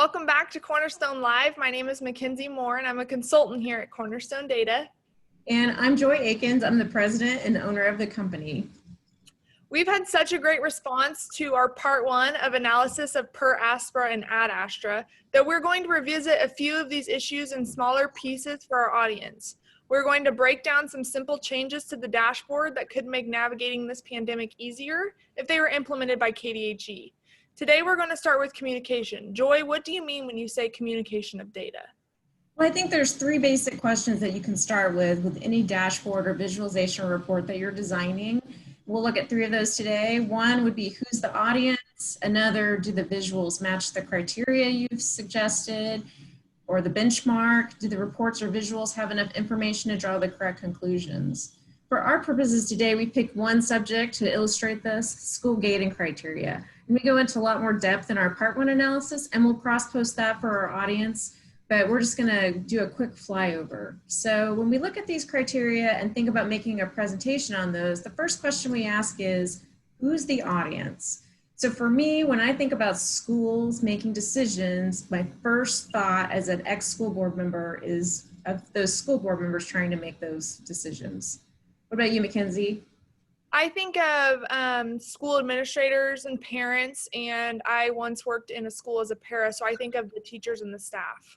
Welcome back to Cornerstone Live. My name is Mackenzie Moore, and I'm a consultant here at Cornerstone Data. And I'm Joy Akins. I'm the president and owner of the company. We've had such a great response to our part one of analysis of Per Aspera and Ad Astra that we're going to revisit a few of these issues in smaller pieces for our audience. We're going to break down some simple changes to the dashboard that could make navigating this pandemic easier if they were implemented by KDHE. Today, we're going to start with communication. Joy, what do you mean when you say communication of data? Well, I think there's three basic questions that you can start with any dashboard or visualization report that you're designing. We'll look at three of those today. One would be who's the audience? Another, do the visuals match the criteria you've suggested or the benchmark? Do the reports or visuals have enough information to draw the correct conclusions? For our purposes today, we picked one subject to illustrate this, school gating criteria. And we go into a lot more depth in our part one analysis, and we'll cross-post that for our audience, but we're just gonna do a quick flyover. So when we look at these criteria and think about making a presentation on those, the first question we ask is, who's the audience? So for me, when I think about schools making decisions, my first thought as an ex-school board member is of those school board members trying to make those decisions. What about you, Mackenzie? I think of school administrators and parents, and I once worked in a school as a para, so I think of the teachers and the staff.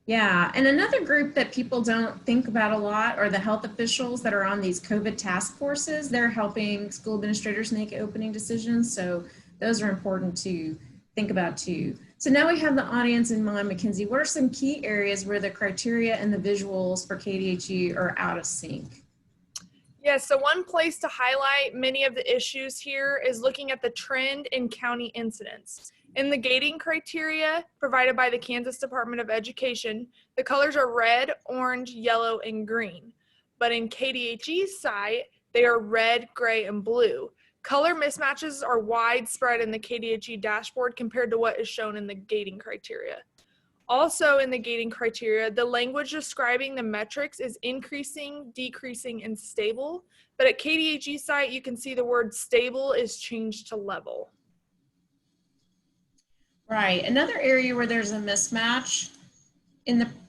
Yeah, and another group that people don't think about a lot are the health officials that are on these COVID task forces. They're helping school administrators make opening decisions, so those are important to think about too. So now we have the audience in mind, Mackenzie. What are some key areas where the criteria and the visuals for KDHE are out of sync? Yes, so one place to highlight many of the issues here is looking at the trend in county incidents. In the gating criteria provided by the Kansas Department of Education, the colors are red, orange, yellow, and green. But in KDHE's site, they are red, gray, and blue. Color mismatches are widespread in the KDHE dashboard compared to what is shown in the gating criteria. Also in the gating criteria, the language describing the metrics is increasing, decreasing, and stable. But at KDHE site, you can see the word stable is changed to level. Right. Another area where there's a mismatch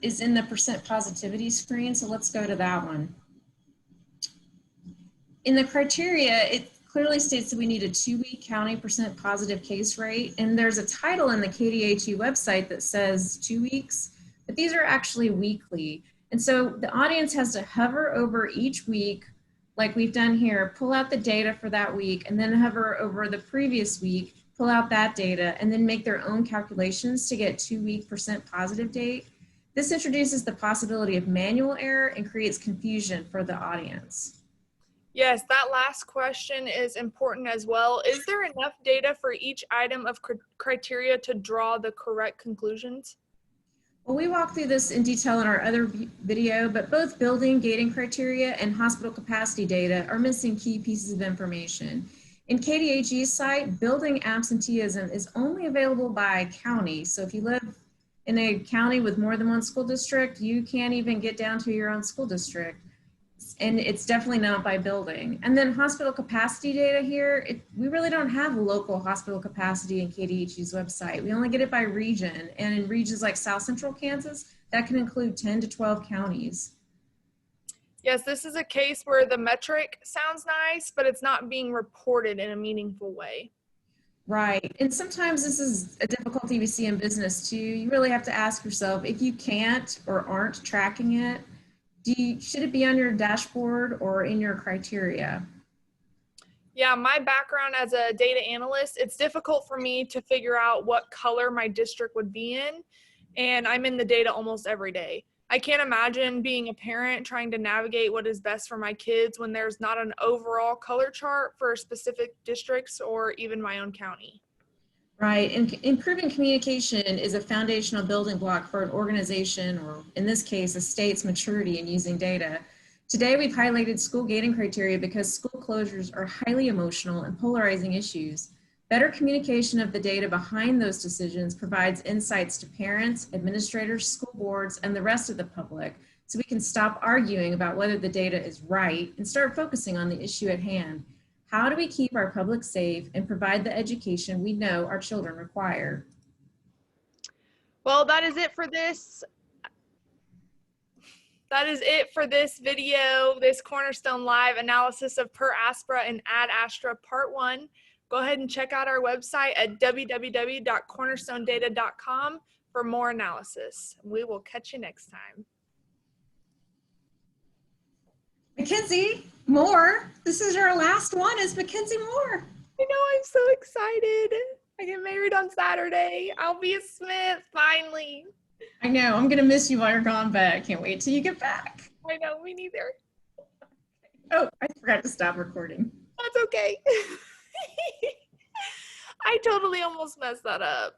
is in the percent positivity screen. So let's go to that one. In the criteria, it clearly states that we need a 2-week county percent positive case rate. And there's a title in the KDHE website that says 2 weeks, but these are actually weekly. And so the audience has to hover over each week, like we've done here, pull out the data for that week, and then hover over the previous week, pull out that data, and then make their own calculations to get 2-week percent positive date. This introduces the possibility of manual error and creates confusion for the audience. Yes, that last question is important as well. Is there enough data for each item of criteria to draw the correct conclusions? Well, we walked through this in detail in our other video, but both building gating criteria and hospital capacity data are missing key pieces of information. In KDHE's site, building absenteeism is only available by county. So if you live in a county with more than one school district, you can't even get down to your own school district. And it's definitely not by building. And then hospital capacity data here, we really don't have local hospital capacity in KDHE's website. We only get it by region. And in regions like South Central Kansas, that can include 10 to 12 counties. Yes, this is a case where the metric sounds nice, but it's not being reported in a meaningful way. Right. And sometimes this is a difficulty we see in business too. You really have to ask yourself, if you can't or aren't tracking it, should it be on your dashboard or in your criteria? Yeah, my background as a data analyst, it's difficult for me to figure out what color my district would be in, and I'm in the data almost every day. I can't imagine being a parent trying to navigate what is best for my kids when there's not an overall color chart for specific districts or even my own county. Right, and improving communication is a foundational building block for an organization, or in this case, a state's maturity in using data. Today, we've highlighted school gating criteria because school closures are highly emotional and polarizing issues. Better communication of the data behind those decisions provides insights to parents, administrators, school boards, and the rest of the public, so we can stop arguing about whether the data is right and start focusing on the issue at hand. How do we keep our public safe and provide the education we know our children require? Well, that is it for this. That is it for this video, this Cornerstone Live analysis of Per Aspera and Ad Astra Part 1. Go ahead and check out our website at www.cornerstonedata.com for more analysis. We will catch you next time. Mackenzie Moore, this is your last one, is Mackenzie Moore. I know, I'm so excited. I get married on Saturday. I'll be a Smith, finally. I know, I'm gonna miss you while you're gone, but I can't wait till you get back. I know, me neither. Oh, I forgot to stop recording. That's okay. I totally almost messed that up.